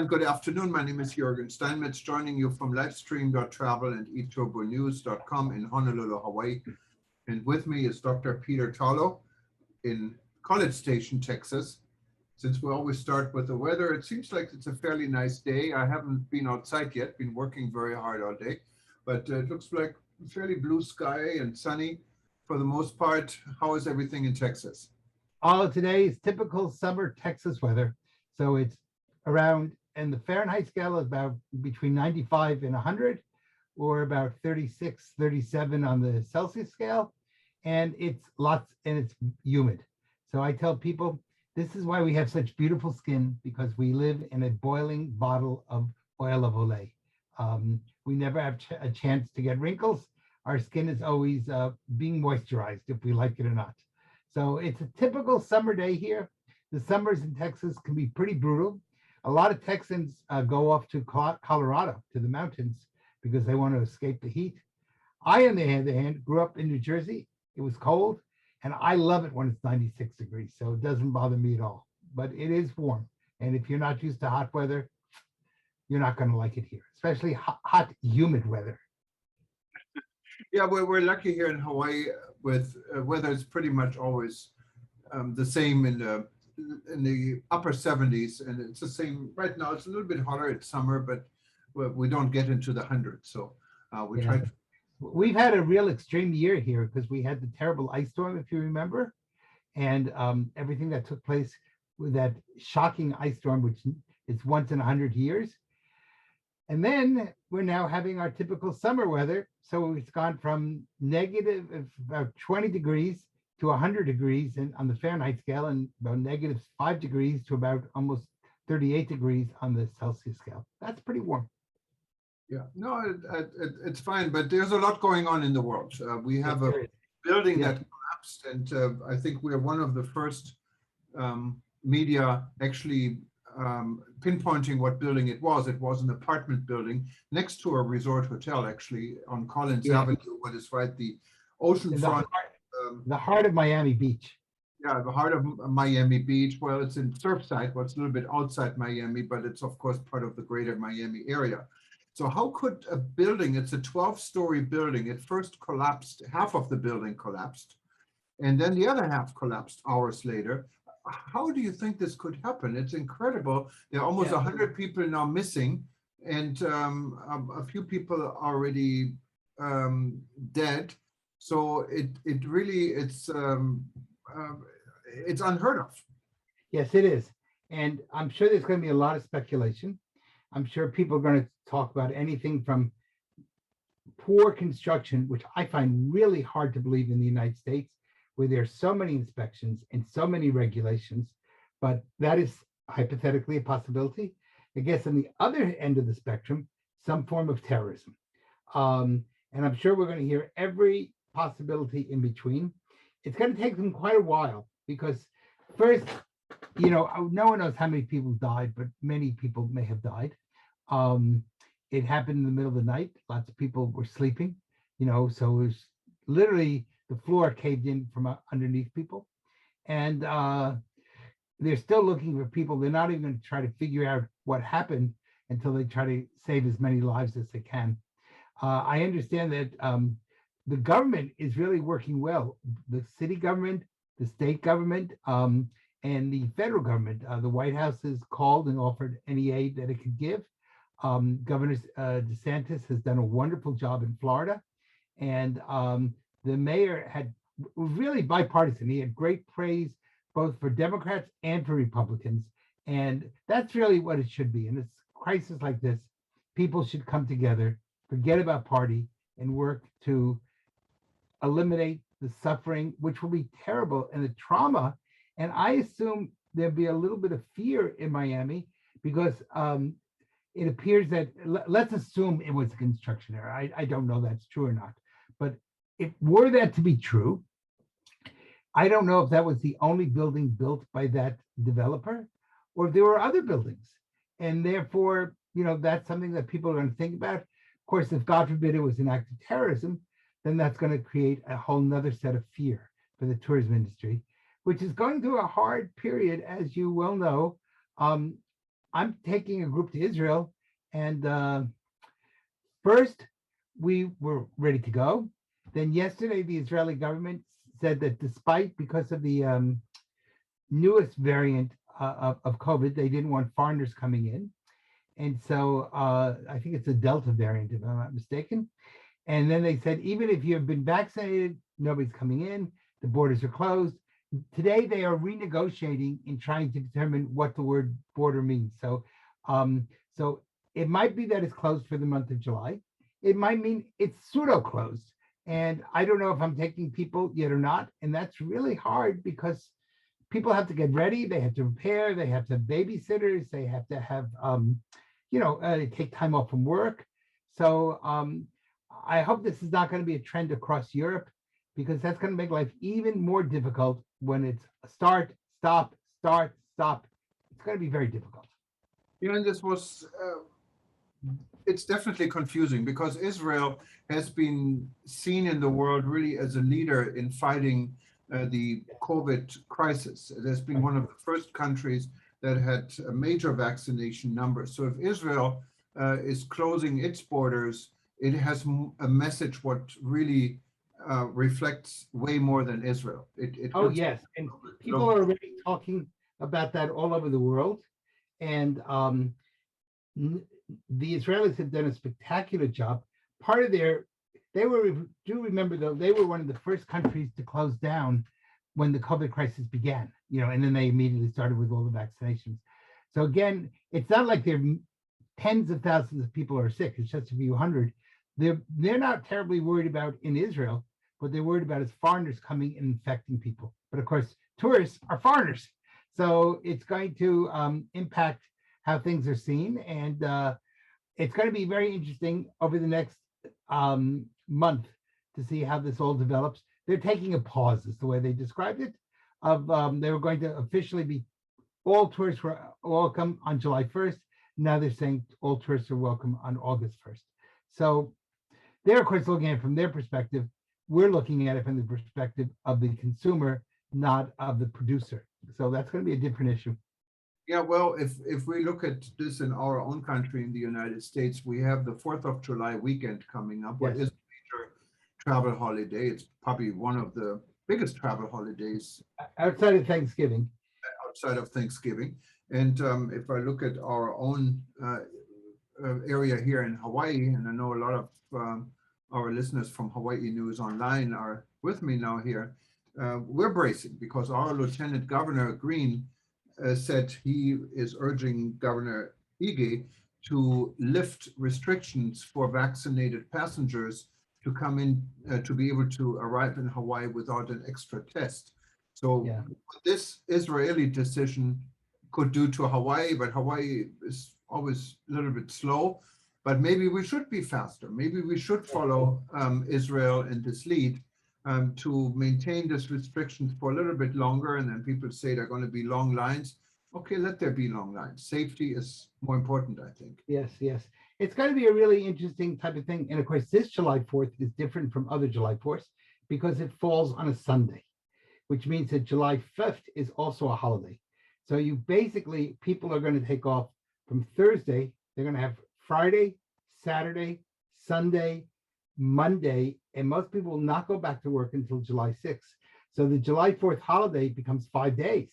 and good afternoon. My name is Juergen Steinmetz, joining you from livestream.travel and eTurboNews.com in Honolulu, Hawaii. And with me is Dr. Peter Tarlow in College Station, Texas. Since we always start with the weather, it seems like it's a fairly nice day. I haven't been outside yet, been working very hard all day, but it looks like fairly blue sky and sunny for the most part. How is everything in Texas? All of today is typical summer Texas weather. So it's around, and the Fahrenheit scale is about between 95 and 100, or about 36, 37 on the Celsius scale. And it's it's humid. So I tell people, this is why we have such beautiful skin, because we live in a boiling bottle of oil of Olay. We never have a chance to get wrinkles. Our skin is always being moisturized, if we like it or not. So it's a typical summer day here. The summers in Texas can be pretty brutal. A lot of Texans go off to Colorado, to the mountains, because they want to escape the heat. I, on the other hand, grew up in New Jersey. It was cold, and I love it when it's 96 degrees, so it doesn't bother me at all. But it is warm, and if you're not used to hot weather, you're not going to like it here, especially hot, humid weather. Yeah, we're lucky here in Hawaii with weather is pretty much always the same in the upper 70s, and it's the same right now. It's a little bit hotter. It's summer, but we don't get into the hundreds. So we try to. We've had a real extreme year here because we had the terrible ice storm, if you remember, and everything that took place with that shocking ice storm, which is once in 100 years. And then we're now having our typical summer weather. So it's gone from negative about 20 degrees to 100 degrees on the Fahrenheit scale, and about -5 degrees to about almost 38 degrees on the Celsius scale. That's pretty warm. Yeah, no, it's fine, but there's a lot going on in the world. We have a building that collapsed, and I think we're one of the first media actually pinpointing what building it was. It was an apartment building next to a resort hotel, actually, on Collins Ave, what is right, the oceanfront. The heart of Miami Beach. Yeah, the heart of Miami Beach. Well, it's in Surfside, well, it's a little bit outside Miami, but it's of course part of the greater Miami area. So how could a building, it's a 12-story building, it first collapsed, half of the building collapsed, and then the other half collapsed hours later. How do you think this could happen? It's incredible. There are almost 100 people now missing, and a few people are already dead. So it really, it's unheard of. Yes, it is. And I'm sure there's going to be a lot of speculation. I'm sure people are going to talk about anything from poor construction, which I find really hard to believe in the United States, where there's so many inspections and so many regulations, but that is hypothetically a possibility. I guess on the other end of the spectrum, some form of terrorism. And I'm sure we're going to hear every possibility in between. It's going to take them quite a while, because first, no one knows how many people died, but many people may have died. It happened in the middle of the night. Lots of people were sleeping, so it was literally the floor caved in from underneath people. And they're still looking for people. They're not even going to try to figure out what happened until they try to save as many lives as they can. I understand that the government is really working well. The city government, the state government, and the federal government. The White House has called and offered any aid that it could give. Governor DeSantis has done a wonderful job in Florida. And the mayor was really bipartisan. He had great praise both for Democrats and for Republicans. And that's really what it should be. In a crisis like this, people should come together, forget about party, and work to eliminate the suffering, which will be terrible, and the trauma. And I assume there'll be a little bit of fear in Miami, because it appears that, let's assume it was a construction error. I don't know if that's true or not. But if were that to be true, I don't know if that was the only building built by that developer, or if there were other buildings. And therefore, that's something that people are going to think about. Of course, if God forbid it was an act of terrorism, then that's going to create a whole nother set of fear for the tourism industry, which is going through a hard period, as you well know. I'm taking a group to Israel, and first we were ready to go. Then yesterday, the Israeli government said that because of the newest variant of COVID, they didn't want foreigners coming in. And so I think it's a Delta variant, if I'm not mistaken. And then they said, even if you've been vaccinated, nobody's coming in, the borders are closed. Today, they are renegotiating in trying to determine what the word border means. So, so it might be that it's closed for the month of July. It might mean it's pseudo closed. And I don't know if I'm taking people yet or not. And that's really hard because people have to get ready. They have to prepare. They have to have babysitters. They have to have, take time off from work. So I hope this is not going to be a trend across Europe, because that's going to make life even more difficult when it's start, stop, start, stop. It's going to be very difficult. And this was, it's definitely confusing because Israel has been seen in the world really as a leader in fighting the COVID crisis. It has been one of the first countries that had a major vaccination numbers. So if Israel is closing its borders, it has a message what really reflects way more than Israel. Oh, yes. And people are already talking about that all over the world. And the Israelis have done a spectacular job. Part of remember though, they were one of the first countries to close down when the COVID crisis began, and then they immediately started with all the vaccinations. So again, it's not like they're tens of thousands of people are sick. It's just a few hundred. They're not terribly worried about in Israel. What they're worried about is foreigners coming and infecting people. But of course, tourists are foreigners. So it's going to impact how things are seen. And it's going to be very interesting over the next month to see how this all develops. They're taking a pause, is the way they described it. They were going to officially be, all tourists were welcome on July 1st. Now they're saying all tourists are welcome on August 1st. So they're, of course, looking at it from their perspective. We're looking at it from the perspective of the consumer, not of the producer. So that's going to be a different issue. Yeah, well, if we look at this in our own country, in the United States, we have the 4th of July weekend coming up. What is a major travel holiday? It's probably one of the biggest travel holidays outside of Thanksgiving. And if I look at our own area here in Hawaii, and I know a lot of our listeners from Hawaii News Online are with me now here, we're bracing because our Lieutenant Governor Green said he is urging Governor Ige to lift restrictions for vaccinated passengers to come in, to be able to arrive in Hawaii without an extra test. So this Israeli decision could do to Hawaii, but Hawaii is always a little bit slow. But maybe we should be faster. Maybe we should follow Israel in this lead to maintain these restrictions for a little bit longer. And then people say they're going to be long lines. Okay, let there be long lines. Safety is more important, I think. Yes, yes. It's going to be a really interesting type of thing. And of course, this July 4th is different from other July 4ths because it falls on a Sunday, which means that July 5th is also a holiday. So you basically, people are going to take off from Thursday. They're going to have Friday, Saturday, Sunday, Monday, and most people will not go back to work until July 6th. So the July 4th holiday becomes 5 days.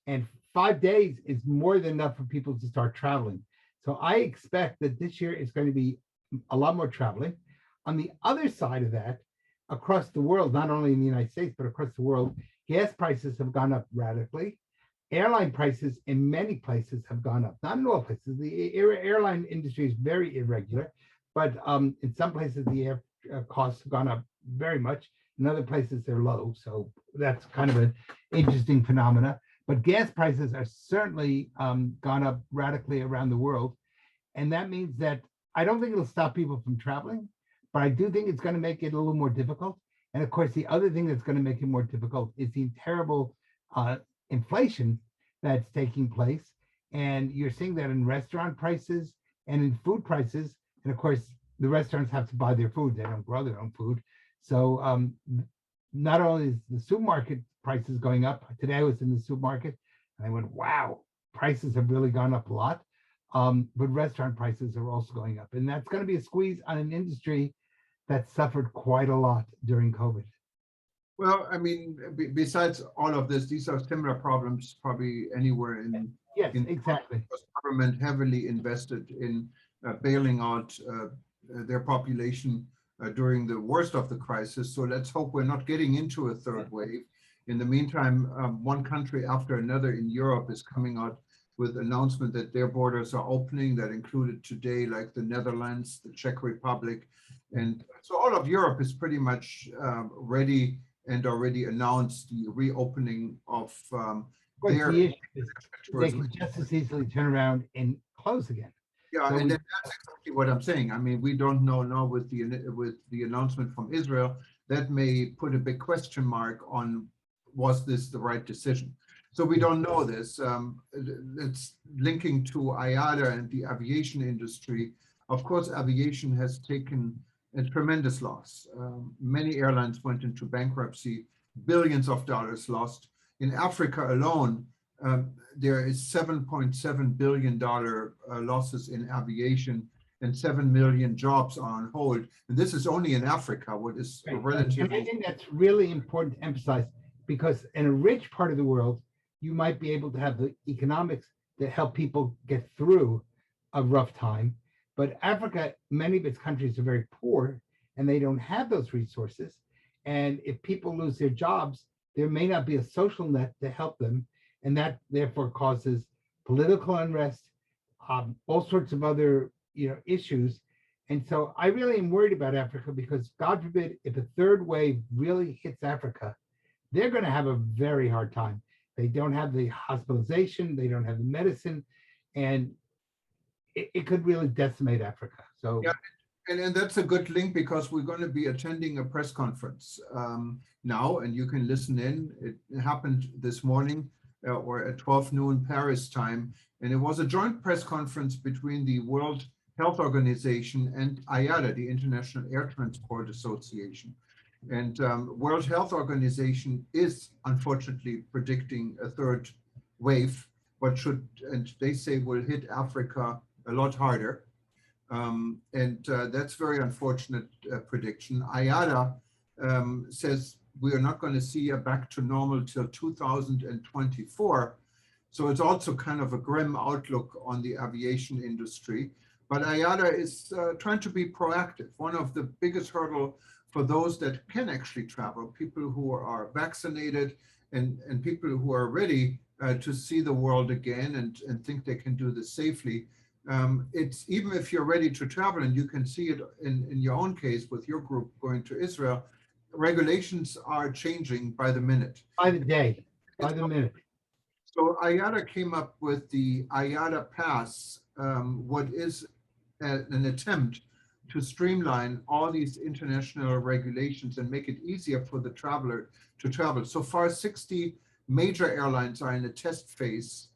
And 5 days is more than enough for people to start traveling. So I expect that this year is going to be a lot more traveling. On the other side of that, across the world, not only in the United States, but across the world, gas prices have gone up radically. Airline prices in many places have gone up, not in all places. The airline industry is very irregular, but in some places the air costs have gone up very much. In other places they're low. So that's kind of an interesting phenomena. But gas prices are certainly gone up radically around the world. And that means that I don't think it'll stop people from traveling, but I do think it's going to make it a little more difficult. And of course, the other thing that's going to make it more difficult is the terrible inflation that's taking place. And you're seeing that in restaurant prices and in food prices. And of course, the restaurants have to buy their food. They don't grow their own food. So not only is the supermarket prices going up, today I was in the supermarket and I went, wow, prices have really gone up a lot. But restaurant prices are also going up. And that's going to be a squeeze on an industry that suffered quite a lot during COVID. Well, I mean, besides all of this, these are similar problems probably anywhere Yes, in exactly. because government heavily invested in bailing out their population during the worst of the crisis. So let's hope we're not getting into a third wave. In the meantime, one country after another in Europe is coming out with announcement that their borders are opening. That included today, like the Netherlands, the Czech Republic. And so all of Europe is pretty much ready and already announced the reopening of their The issue is they can just as easily turn around and close again. Yeah, So and that's exactly what I'm saying. I mean, we don't know now with the announcement from Israel, that may put a big question mark on was this the right decision. So we don't know this. It's linking to AYADA and the aviation industry. Of course, aviation has taken a tremendous loss. Many airlines went into bankruptcy, billions of dollars lost. In Africa alone, there is $7.7 billion losses in aviation, and 7 million jobs are on hold. And this is only in Africa, what is right. relatively. And I think that's really important to emphasize, because in a rich part of the world, you might be able to have the economics that help people get through a rough time. But Africa, many of its countries are very poor and they don't have those resources. And if people lose their jobs, there may not be a social net to help them. And that therefore causes political unrest, all sorts of other issues. And so I really am worried about Africa, because God forbid, if a third wave really hits Africa, they're going to have a very hard time. They don't have the hospitalization, they don't have the medicine, and it could really decimate Africa. So yeah, and that's a good link, because we're going to be attending a press conference now, and you can listen in. It happened this morning or at 12 noon Paris time, and it was a joint press conference between the World Health Organization and AYADA, the International Air Transport Association. And World Health Organization is unfortunately predicting a third wave, and they say will hit Africa a lot harder. And that's very unfortunate prediction. AYADA says we are not going to see a back to normal till 2024. So it's also kind of a grim outlook on the aviation industry. But AYADA is trying to be proactive. One of the biggest hurdle for those that can actually travel, people who are vaccinated and people who are ready to see the world again and think they can do this safely. It's even if you're ready to travel, and you can see it in your own case with your group going to Israel, regulations are changing by the minute. By the day, by the minute. So AYADA came up with the AYADA Pass, what is an attempt to streamline all these international regulations and make it easier for the traveler to travel. So far, 60 major airlines are in a test phase.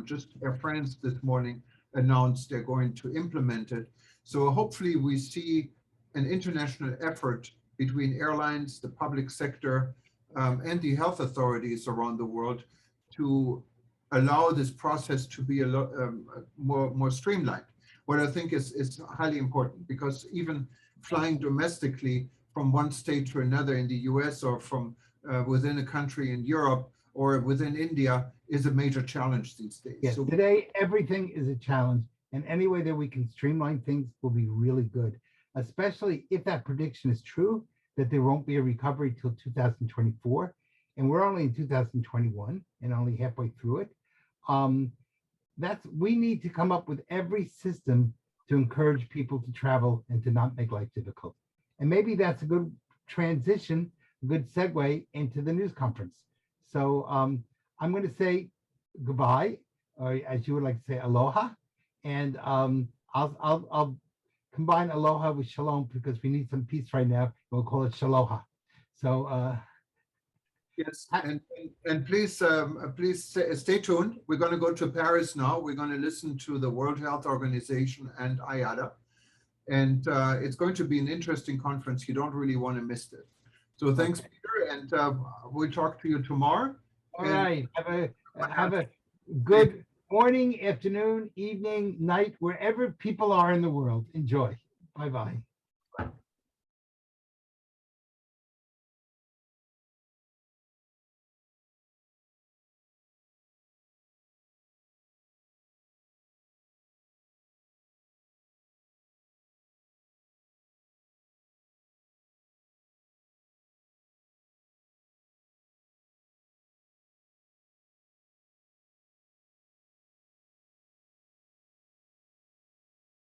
Just Air France this morning announced they're going to implement it. So hopefully we see an international effort between airlines, the public sector, and the health authorities around the world to allow this process to be a lot more streamlined. What I think is highly important, because even flying domestically from one state to another in the US, or from within a country in Europe or within India, is a major challenge these days. Yes, so today everything is a challenge, and any way that we can streamline things will be really good, especially if that prediction is true, that there won't be a recovery till 2024, and we're only in 2021 and only halfway through it. We need to come up with every system to encourage people to travel and to not make life difficult. And maybe that's a good transition, a good segue into the news conference. So I'm going to say goodbye, or as you would like to say, aloha. And I'll combine aloha with shalom, because we need some peace right now. We'll call it shaloha. So yes, and please stay tuned. We're going to go to Paris now. We're going to listen to the World Health Organization and AYADA, and it's going to be an interesting conference. You don't really want to miss it. So thanks, okay, Peter, and we'll talk to you tomorrow. All right. Have a good Morning, afternoon, evening, night, wherever people are in the world. Enjoy. Bye-bye.